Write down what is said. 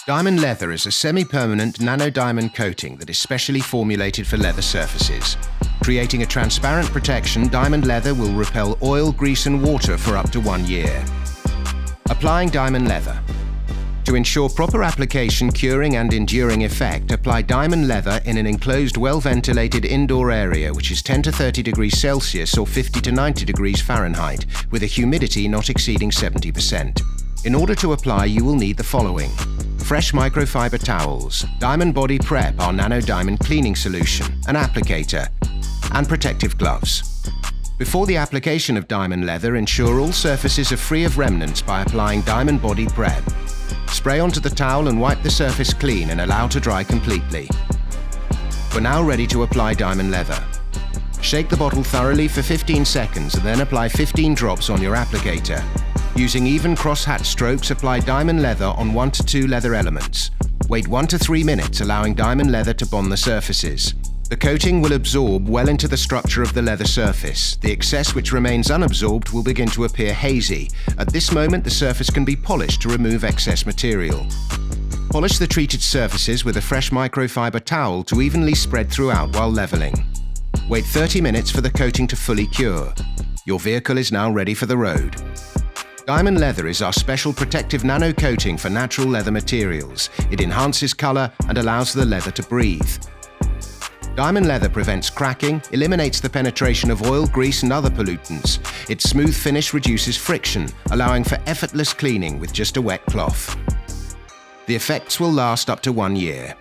Diamond leather is a semi-permanent nanodiamond coating that is specially formulated for leather surfaces. Creating a transparent protection, diamond leather will repel oil, grease and water for up to 1 year. Applying diamond leather. To ensure proper application, curing and enduring effect, apply diamond leather in an enclosed, well-ventilated indoor area which is 10 to 30 degrees Celsius or 50 to 90 degrees Fahrenheit, with a humidity not exceeding 70%. In order to apply, you will need the following: fresh microfiber towels, diamond body prep, our nanodiamond cleaning solution, an applicator, and protective gloves. Before the application of diamond leather, ensure all surfaces are free of remnants by applying diamond body prep. Spray onto the towel and wipe the surface clean and allow to dry completely. We're now ready to apply diamond leather. Shake the bottle thoroughly for 15 seconds and then apply 15 drops on your applicator. Using even cross-hatch strokes, apply diamond leather on 1 to 2 leather elements. Wait 1 to 3 minutes, allowing diamond leather to bond the surfaces. The coating will absorb well into the structure of the leather surface. The excess which remains unabsorbed will begin to appear hazy. At this moment, the surface can be polished to remove excess material. Polish the treated surfaces with a fresh microfiber towel to evenly spread throughout while leveling. Wait 30 minutes for the coating to fully cure. Your vehicle is now ready for the road. Diamond leather is our special protective nano coating for natural leather materials. It enhances color and allows the leather to breathe. Diamond leather prevents cracking, eliminates the penetration of oil, grease and other pollutants. Its smooth finish reduces friction, allowing for effortless cleaning with just a wet cloth. The effects will last up to 1 year.